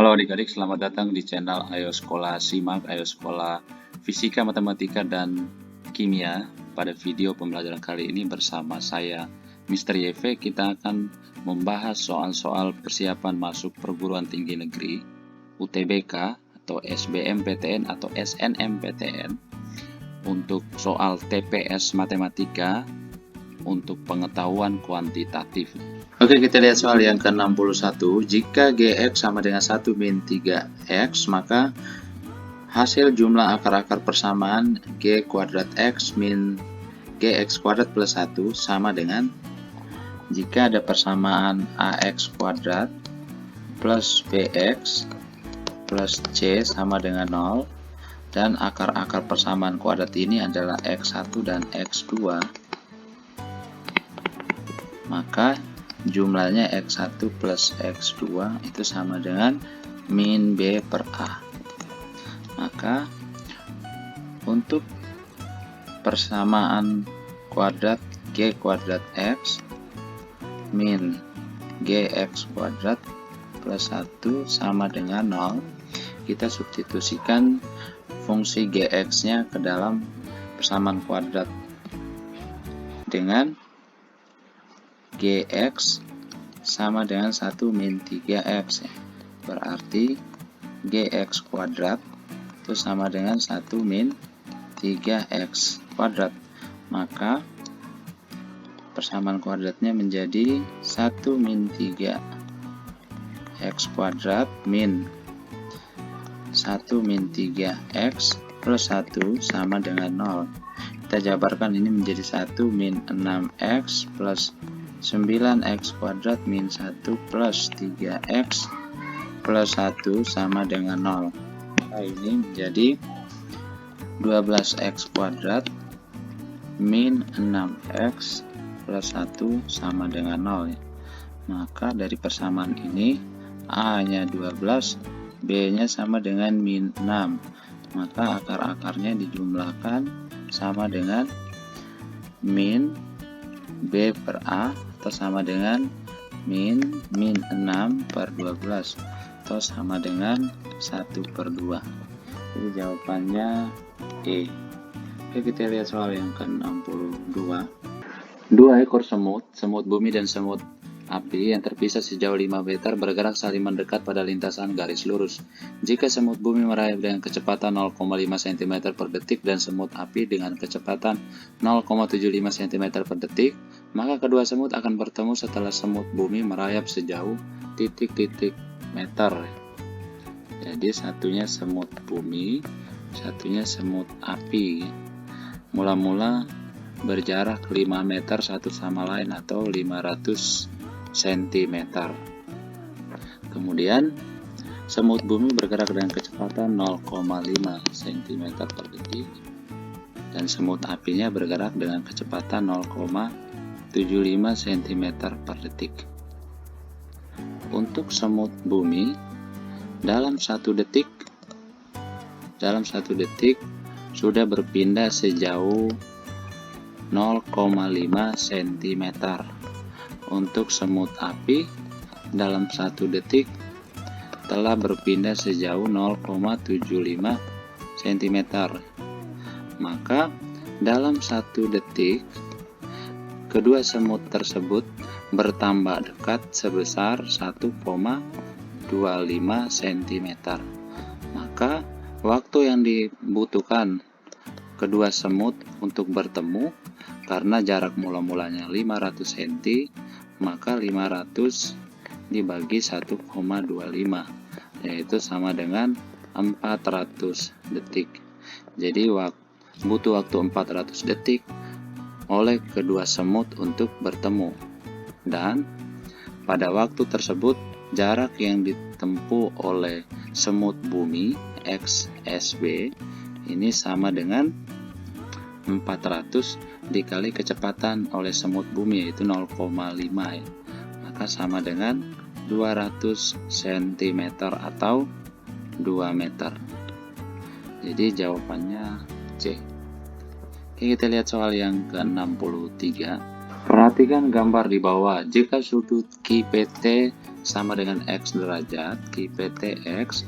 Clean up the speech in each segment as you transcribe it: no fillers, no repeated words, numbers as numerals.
Halo adik-adik, selamat datang di channel Ayo Sekolah Simak, Ayo Sekolah Fisika, Matematika, dan Kimia. Pada video pembelajaran kali ini bersama saya, Mr. YV, kita akan membahas soal-soal persiapan masuk perguruan tinggi negeri, UTBK, atau SBMPTN, atau SNMPTN, untuk soal TPS Matematika, untuk pengetahuan kuantitatif. Oke, kita lihat soal yang ke-61. Jika Gx sama dengan 1 min 3x, maka hasil jumlah akar-akar persamaan G kuadrat X min Gx kuadrat plus 1 sama dengan, jika ada persamaan AX kuadrat plus BX plus C sama dengan 0, dan akar-akar persamaan kuadrat ini adalah X1 dan X2, maka jumlahnya X1 plus X2 itu sama dengan min B per A. Maka untuk persamaan kuadrat G kuadrat X min Gx kuadrat plus 1 sama dengan 0, kita substitusikan fungsi Gx nya ke dalam persamaan kuadrat dengan Gx sama dengan 1 min 3x, berarti Gx kuadrat itu sama dengan 1 min 3x kuadrat. Maka persamaan kuadratnya menjadi 1 min 3x kuadrat min 1 min 3x plus 1 sama dengan 0. Kita jabarkan ini menjadi 1 min 6x plus 9x kuadrat min 1 plus 3x plus 1 sama dengan 0. Nah, ini menjadi 12x kuadrat min 6x plus 1 sama dengan 0. Maka dari persamaan ini A nya 12, B nya sama dengan min 6. Maka akar-akarnya dijumlahkan sama dengan min B per A, atau sama dengan min 6 per 12, atau sama dengan 1 per 2. Jadi jawabannya E. Oke, kita lihat soal yang ke-62. Dua ekor semut bumi dan semut api yang terpisah sejauh 5 meter bergerak saling mendekat pada lintasan garis lurus. Jika semut bumi merayap dengan kecepatan 0,5 cm per detik dan semut api dengan kecepatan 0,75 cm per detik, maka kedua semut akan bertemu setelah semut bumi merayap sejauh titik-titik meter. Jadi satunya semut bumi, satunya semut api. Mula-mula berjarak 5 meter satu sama lain atau 500 cm. Kemudian semut bumi bergerak dengan kecepatan 0,5 cm per detik dan semut apinya bergerak dengan kecepatan 0,75 cm per detik. Untuk semut bumi dalam satu detik sudah berpindah sejauh 0,5 cm. Untuk semut api dalam satu detik telah berpindah sejauh 0,75 cm. Maka dalam satu detik kedua semut tersebut bertambah dekat sebesar 1,25 cm. Maka waktu yang dibutuhkan kedua semut untuk bertemu, karena jarak mula-mulanya 500 cm, maka 500 dibagi 1,25, yaitu sama dengan 400 detik. Jadi butuh waktu 400 detik oleh kedua semut untuk bertemu. Dan pada waktu tersebut jarak yang ditempuh oleh semut bumi XSB ini sama dengan 400 dikali kecepatan oleh semut bumi, yaitu 0,5 ya. Maka sama dengan 200 cm atau 2 meter. Jadi jawabannya C. Oke, kita lihat soal yang ke-63. Perhatikan gambar di bawah. Jika sudut QPT sama dengan X derajat, Ki PT X,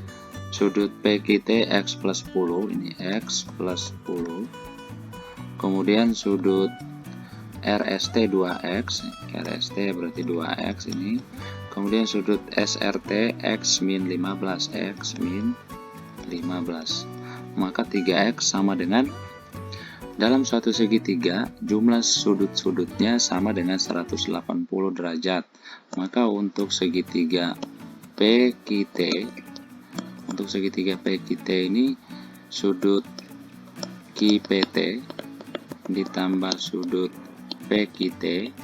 sudut PQT X plus 10, ini X plus 10, kemudian sudut RST 2X, RST berarti 2X ini, kemudian sudut SRT X min 15, X min 15, maka 3X sama dengan, dalam suatu segitiga jumlah sudut-sudutnya sama dengan 180 derajat, maka untuk segitiga PQT, ini sudut QPT ditambah sudut PQT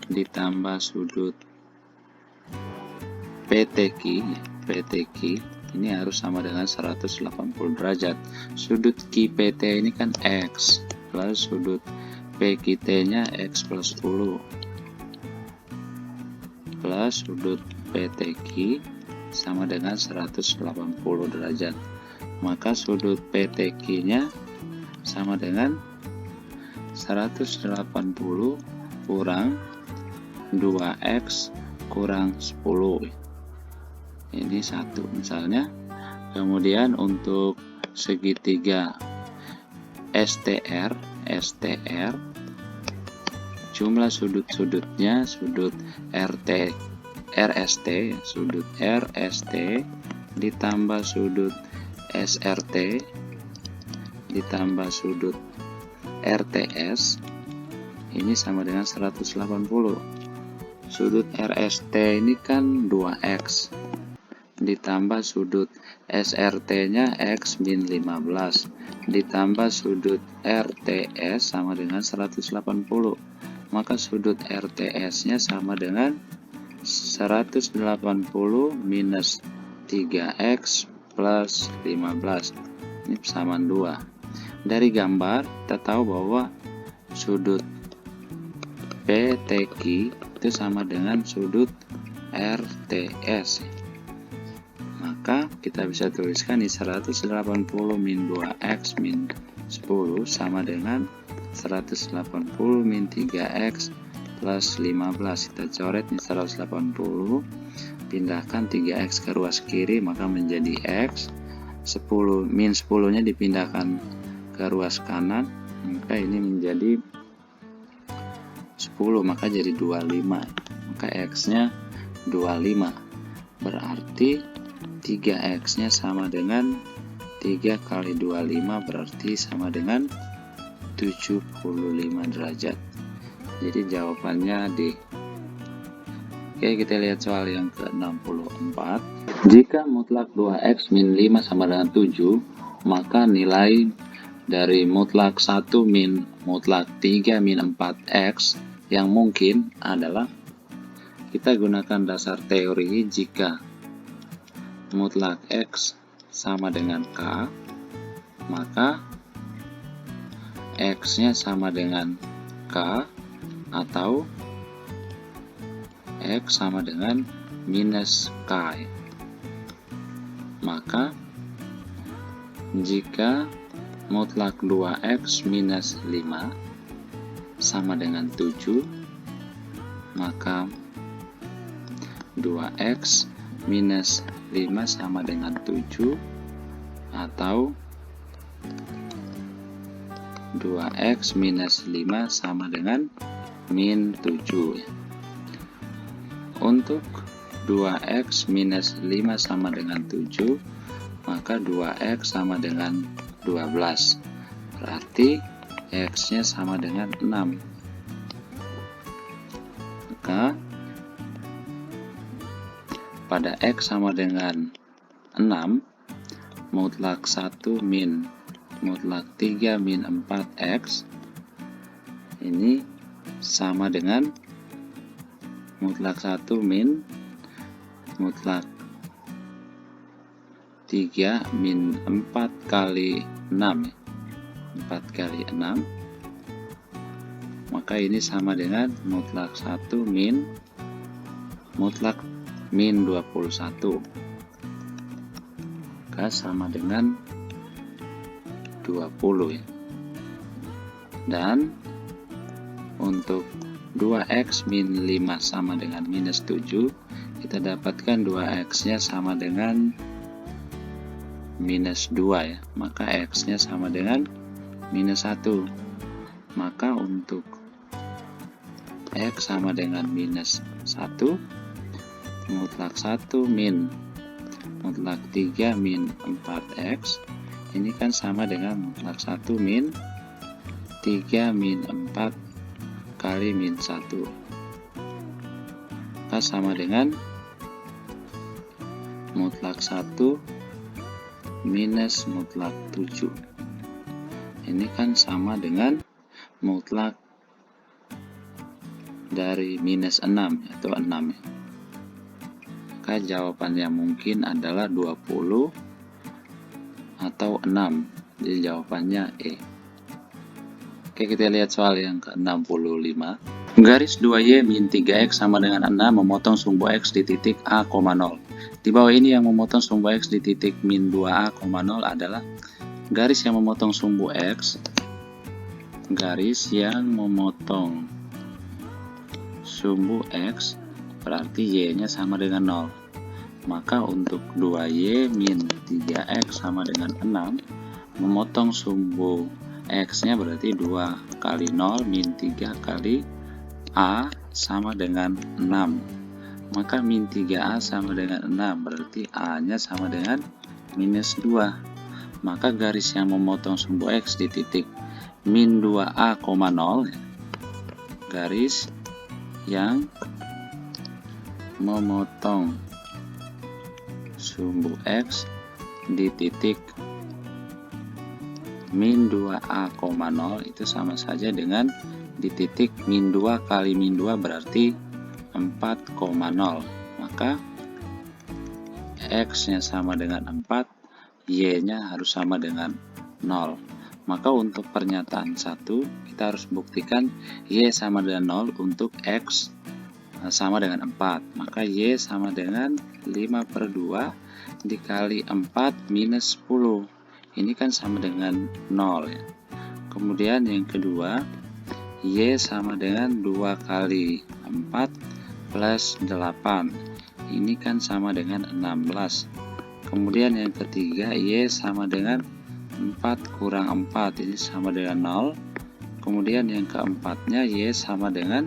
ditambah sudut PTQ ini harus sama dengan 180 derajat. Sudut QPT ini kan X plus sudut PQT nya X plus 10 plus sudut PTQ sama dengan 180 derajat, maka sudut PTQ nya sama dengan 180 kurang 2X kurang 10, ini 1 misalnya. Kemudian untuk segitiga STR jumlah sudut-sudutnya sudut RST ditambah sudut SRT ditambah sudut RTS ini sama dengan 180. Sudut RST ini kan 2X ditambah sudut SRT nya X min 15 ditambah sudut RTS sama dengan 180, maka sudut RTS nya sama dengan 180 minus 3X plus 15, ini persamaan 2. Dari gambar kita tahu bahwa sudut PTQ itu sama dengan sudut RTS, maka kita bisa tuliskan di 180 min 2X min 10 sama dengan 180 min 3X plus 15. Kita coret di 180, pindahkan 3X ke ruas kiri maka menjadi X, 10 min 10 nya dipindahkan ke ruas kanan maka ini menjadi 10, maka jadi 25, maka X nya 25, berarti 3X nya sama dengan 3 kali 25 berarti sama dengan 75 derajat. Jadi jawabannya D. Oke, kita lihat soal yang ke-64. Jika mutlak 2X min 5 sama dengan 7, maka nilai dari mutlak 1 min mutlak 3 min 4X yang mungkin adalah, kita gunakan dasar teori jika mutlak X sama dengan K, maka X nya sama dengan K atau X sama dengan minus K. Maka jika mutlak 2X minus 5 sama dengan 7, maka 2X minus 5 sama dengan 7 atau 2X minus 5 sama dengan min 7. Untuk 2X minus 5 sama dengan 7, maka 2X sama dengan 12, berarti X nya sama dengan 6. Maka pada X sama dengan 6, mutlak 1 min mutlak 3 min 4X ini sama dengan mutlak 1 min mutlak 3 min 4 kali 6, 4 kali 6, maka ini sama dengan mutlak 1 min mutlak min 21, maka sama dengan 20 ya. Dan untuk 2X min 5 sama dengan minus 7, kita dapatkan 2x nya sama dengan minus 2 ya, maka x nya sama dengan minus 1. Maka untuk x sama dengan minus 1, mutlak 1 min mutlak 3 min 4x, ini kan sama dengan mutlak 1 min 3 min 4 kali min 1, maka sama dengan mutlak 1 minus mutlak 7. Ini kan sama dengan mutlak dari minus 6 atau 6 ya. Maka jawaban yang mungkin adalah 20 atau 6. Jadi jawabannya E. Oke, kita lihat soal yang ke-65. Garis 2Y min 3X sama dengan 6 memotong sumbu X di titik A, 0. Di bawah ini yang memotong sumbu X di titik min 2A, 0 adalah garis yang memotong sumbu X. Garis yang memotong sumbu X berarti Y-nya sama dengan 0. Maka untuk 2Y min 3X sama dengan 6, memotong sumbu X-nya berarti 2 kali 0 min 3 kali A sama dengan 6. Maka min 3A sama dengan 6, berarti A-nya sama dengan minus 2. Maka garis yang memotong sumbu X di titik min 2A, 0, garis yang memotong sumbu X di titik min 2A, 0 itu sama saja dengan di titik min 2 kali min 2 berarti 4,0. Maka X nya sama dengan 4, Y nya harus sama dengan 0. Maka untuk pernyataan 1 kita harus buktikan Y sama dengan 0 untuk X sama dengan 4. Maka Y sama dengan 5/2 dikali 4 minus 10. Ini kan sama dengan 0 ya. Kemudian yang kedua, Y sama dengan 2 kali 4 plus 8. Ini kan sama dengan 16. Kemudian yang ketiga, Y sama dengan 4 kurang 4. Ini sama dengan 0. Kemudian yang keempatnya, Y sama dengan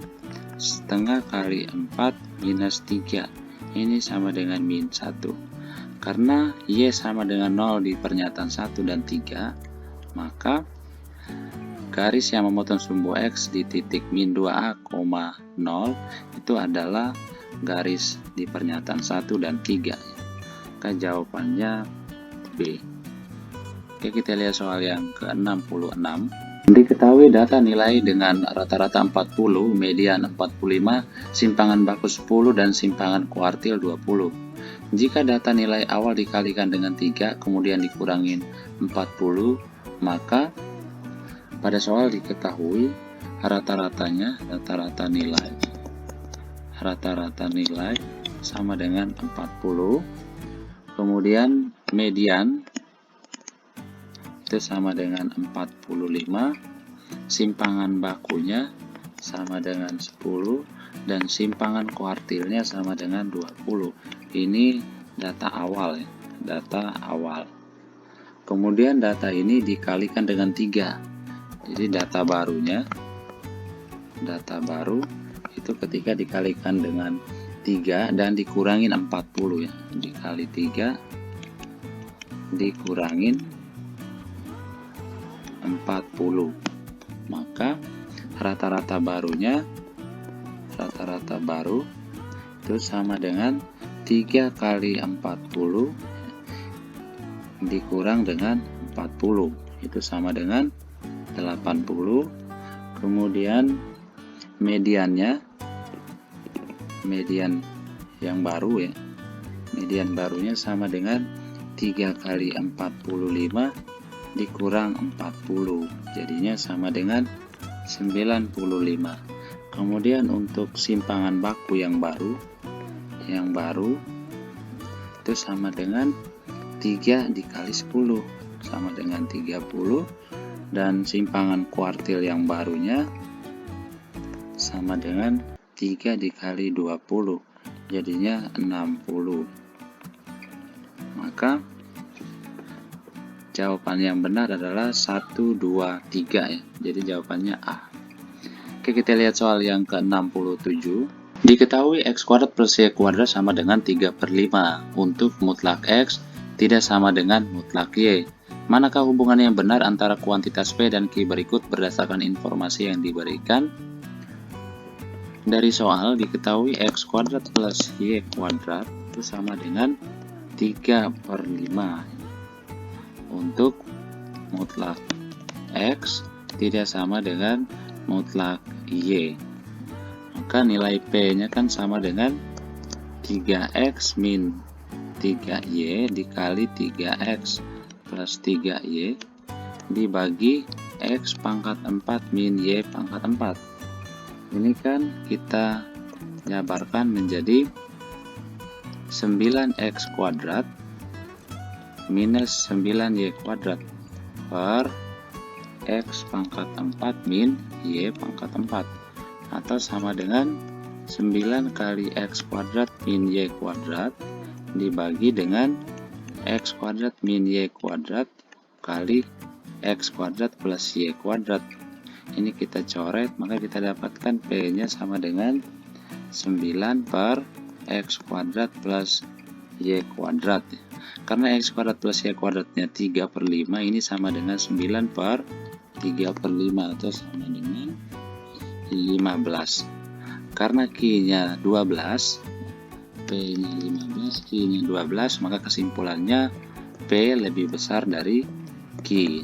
setengah kali 4 minus 3. Ini sama dengan min 1. Karena Y sama dengan 0 di pernyataan 1 dan 3, maka garis yang memotong sumbu X di titik min 2A, 0 itu adalah garis di pernyataan 1 dan 3. Maka jawabannya B. Oke, kita lihat soal yang ke-66. Diketahui data nilai dengan rata-rata 40, median 45, simpangan baku 10, dan simpangan kuartil 20. Jika data nilai awal dikalikan dengan 3, kemudian dikurangin 40, maka pada soal diketahui rata-rata nilai sama dengan 40, kemudian median itu sama dengan 45, simpangan bakunya sama dengan 10, dan simpangan kuartilnya sama dengan 20. Ini data awal ya, data awal. Kemudian data ini dikalikan dengan 3. Jadi data baru itu ketika dikalikan dengan 3 dan dikurangin 40 ya. Dikali 3 dikurangin 40. Maka rata-rata baru itu sama dengan 3 kali 40 dikurang dengan 40, itu sama dengan 80. Kemudian median yang baru ya, median barunya sama dengan 3 kali 45 dikurang 40, jadinya sama dengan 95. Kemudian untuk simpangan baku yang baru itu sama dengan 3 dikali 10 sama dengan 30, dan simpangan kuartil yang barunya sama dengan 3 dikali 20 jadinya 60. Maka jawaban yang benar adalah 1, 2, 3 ya. Jadi jawabannya A. Oke, kita lihat soal yang ke-67. Diketahui x kuadrat plus y kuadrat sama dengan 3/5 untuk mutlak x tidak sama dengan mutlak y. Manakah hubungan yang benar antara kuantitas P dan Q berikut berdasarkan informasi yang diberikan? Dari soal diketahui x kuadrat plus y kuadrat itu sama dengan 3/5 untuk mutlak x tidak sama dengan mutlak y. Maka nilai P-nya kan sama dengan 3x min 3y dikali 3x plus 3y dibagi x pangkat 4 min y pangkat 4. Ini kan kita jabarkan menjadi 9x kuadrat minus 9y kuadrat per x pangkat 4 min y pangkat 4 atau sama dengan 9 kali x kuadrat min y kuadrat dibagi dengan x kuadrat min y kuadrat kali x kuadrat plus y kuadrat. Ini kita coret, maka kita dapatkan P-nya sama dengan 9 per x kuadrat plus y kuadrat. Karena x kuadrat plus y kuadratnya 3/5, ini sama dengan 9 per 3/5 atau sama dengan 15. Karena Q-nya 12, P-nya 15, Q-nya 12, maka kesimpulannya P lebih besar dari Q.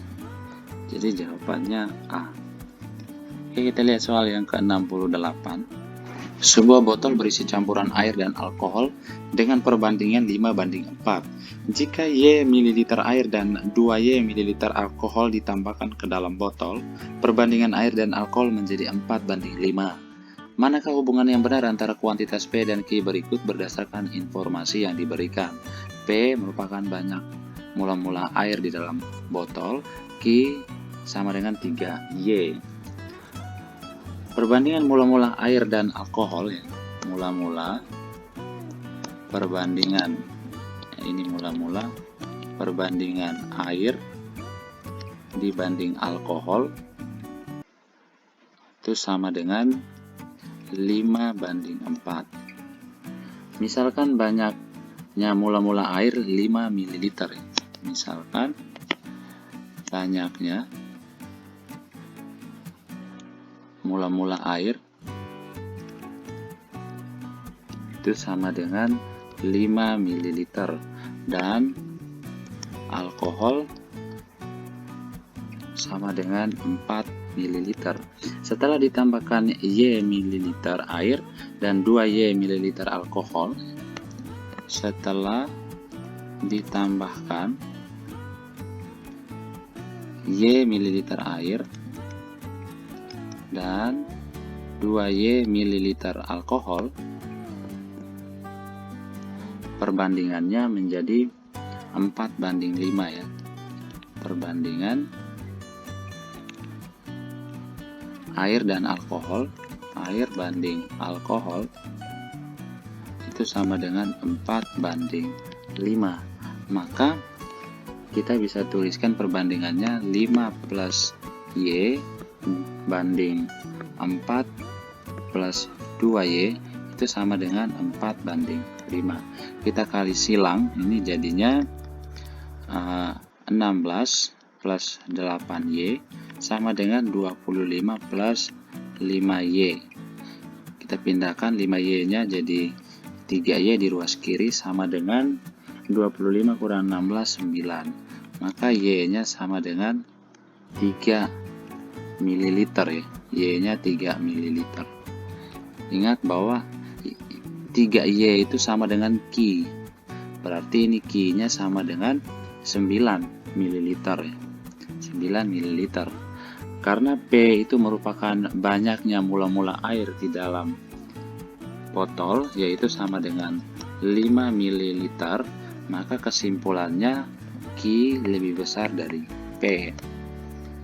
Jadi jawabannya A. Oke, kita lihat soal yang ke-68. Sebuah botol berisi campuran air dan alkohol dengan perbandingan 5/4. Jika Y ml air dan 2Y ml alkohol ditambahkan ke dalam botol, perbandingan air dan alkohol menjadi 4/5. Manakah hubungan yang benar antara kuantitas P dan Q berikut berdasarkan informasi yang diberikan? P merupakan banyak mula-mula air di dalam botol, Q sama dengan 3Y. Perbandingan mula-mula air dan alkohol ya. Mula-mula perbandingan ini mula-mula perbandingan air dibanding alkohol itu sama dengan 5/4. Misalkan banyaknya mula-mula air 5 ml ya. Misalkan banyaknya mula-mula air itu sama dengan 5 ml dan alkohol sama dengan 4 ml. Setelah ditambahkan Y ml air dan 2Y ml alkohol, setelah ditambahkan Y ml air dan 2Y ml alkohol, perbandingannya menjadi 4/5 ya. Perbandingan air dan alkohol, air banding alkohol itu sama dengan 4/5. Maka kita bisa tuliskan perbandingannya 5 plus Y banding 4 plus 2Y itu sama dengan 4/5. Kita kali silang, ini jadinya 16 plus 8Y sama dengan 25 plus 5Y. Kita pindahkan 5Y nya jadi 3Y di ruas kiri sama dengan 25 kurang 16, 9. Maka Y nya sama dengan 3 ml ya. Y nya 3 ml. Ingat bahwa 3Y itu sama dengan Q. Berarti ini Q nya sama dengan 9 ml ya. 9 ml. Karena P itu merupakan banyaknya mula-mula air di dalam botol, yaitu sama dengan 5 ml, maka kesimpulannya Q lebih besar dari P.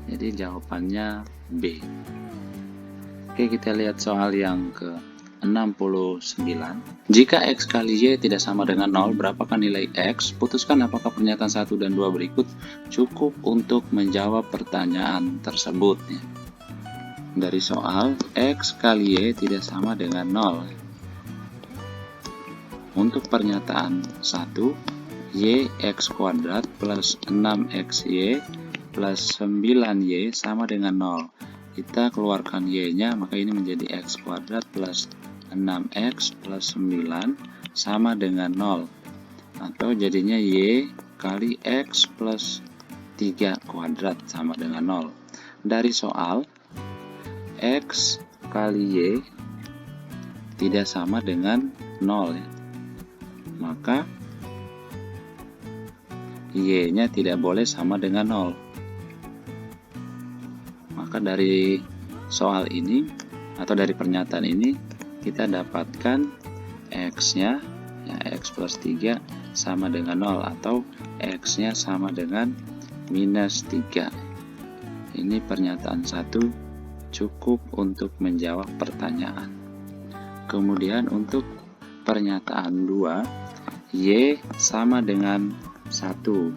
Jadi jawabannya B. Oke, kita lihat soal yang 69. Jika X kali Y tidak sama dengan 0, berapakah nilai X? Putuskan apakah pernyataan 1 dan 2 berikut cukup untuk menjawab pertanyaan tersebut. Dari soal, X kali Y tidak sama dengan 0. Untuk pernyataan 1, Y X kuadrat plus 6XY plus 9Y sama dengan 0. Kita keluarkan Y-nya, maka ini menjadi X kuadrat plus 6X plus 9 sama dengan 0. Atau jadinya Y kali X plus 3 kuadrat sama dengan 0. Dari soal, X kali Y tidak sama dengan 0 ya. Maka Y-nya tidak boleh sama dengan 0. Maka dari soal ini atau dari pernyataan ini kita dapatkan X-nya ya, X plus 3 sama dengan 0 atau X-nya sama dengan minus 3. Ini pernyataan 1 cukup untuk menjawab pertanyaan. Kemudian untuk pernyataan 2, Y sama dengan 1.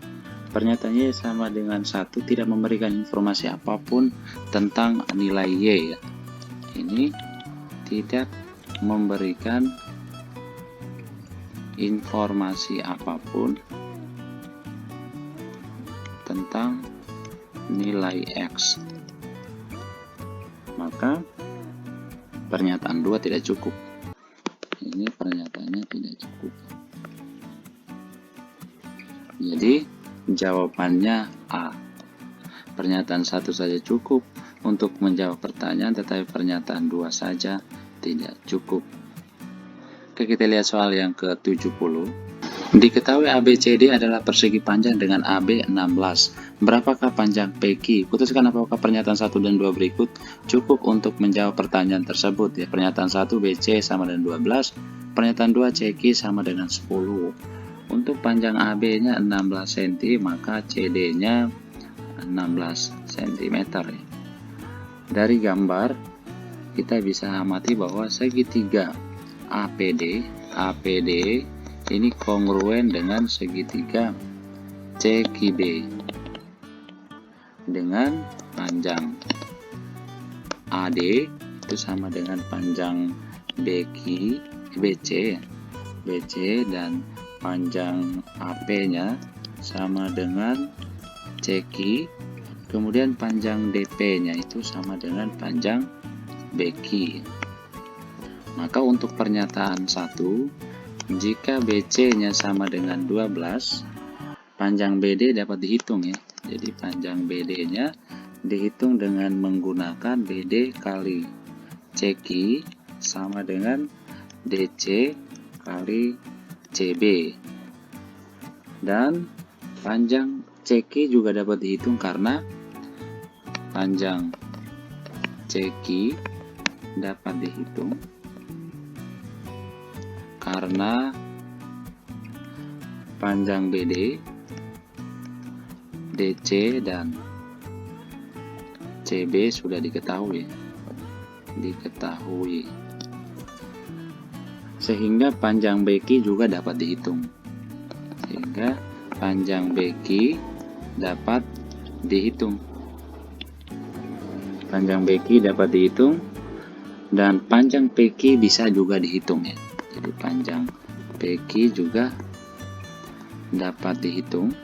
Pernyataan Y sama dengan 1 tidak memberikan informasi apapun tentang nilai Y ya. Ini tidak memberikan informasi apapun tentang nilai X. Maka pernyataan 2 tidak cukup. Ini pernyataannya tidak cukup. Jadi jawabannya A. Pernyataan 1 saja cukup untuk menjawab pertanyaan, tetapi pernyataan 2 saja tidak cukup. Oke, kita lihat soal yang ke-70. Diketahui ABCD adalah persegi panjang dengan AB 16. Berapakah panjang PQ? Putuskan apakah pernyataan 1 dan 2 berikut cukup untuk menjawab pertanyaan tersebut. Ya, pernyataan 1 BC sama dengan 12, pernyataan 2 CQ sama dengan 10. Untuk panjang AB-nya 16 cm, maka CD-nya 16 cm. Dari gambar, kita bisa amati bahwa segitiga APD ini kongruen dengan segitiga CQB dengan panjang AD itu sama dengan panjang BC dan panjang AP-nya sama dengan CQ, kemudian panjang DP-nya itu sama dengan panjang BQ. Maka untuk pernyataan 1, jika BC-nya sama dengan 12, panjang BD dapat dihitung ya. Jadi panjang BD-nya dihitung dengan menggunakan BD kali CQ sama dengan DC kali CB. Dan panjang CQ juga dapat dihitung karena panjang CQ dapat dihitung karena panjang BD, DC dan CB sudah diketahui. Sehingga panjang BQ juga dapat dihitung. Panjang BQ dapat dihitung dan panjang PQ bisa juga dihitung ya. Jadi panjang PQ juga dapat dihitung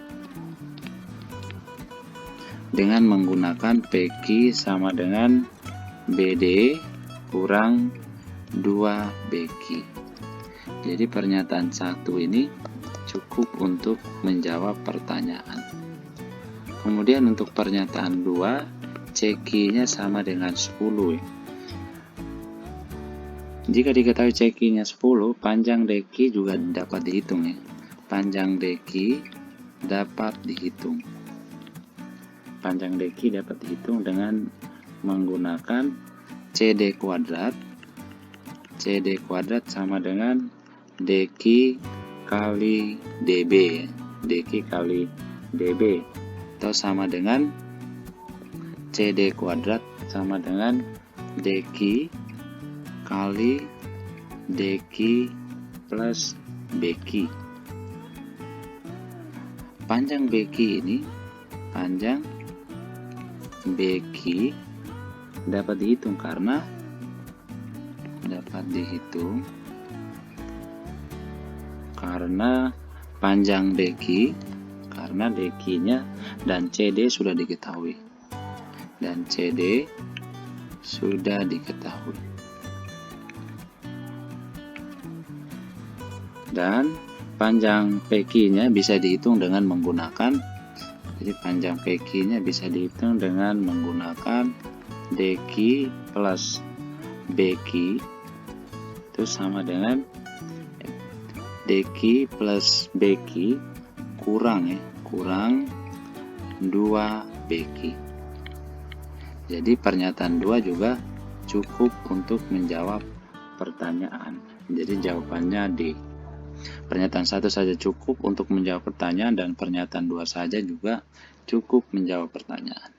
dengan menggunakan PQ sama dengan BD kurang 2 BQ. Jadi pernyataan 1 ini cukup untuk menjawab pertanyaan. Kemudian untuk pernyataan 2, CQ-nya sama dengan 10 ya. Jika diketahui CQ-nya 10, panjang DQ juga dapat dihitung ya. Panjang DQ dapat dihitung. Panjang DQ dapat dihitung dengan menggunakan CD kuadrat. CD kuadrat sama dengan DQ kali DB. DQ kali DB. Atau sama dengan CD kuadrat sama dengan DQ kali DQ plus BQ. Panjang BQ ini, panjang BQ dapat dihitung karena panjang DQ, karena DQ-nya dan CD sudah diketahui. Dan panjang PQ-nya bisa dihitung dengan menggunakan, DQ plus BQ itu sama dengan DQ plus BQ kurang 2BQ. Jadi pernyataan 2 juga cukup untuk menjawab pertanyaan. Jadi jawabannya D. Pernyataan 1 saja cukup untuk menjawab pertanyaan dan pernyataan 2 saja juga cukup menjawab pertanyaan.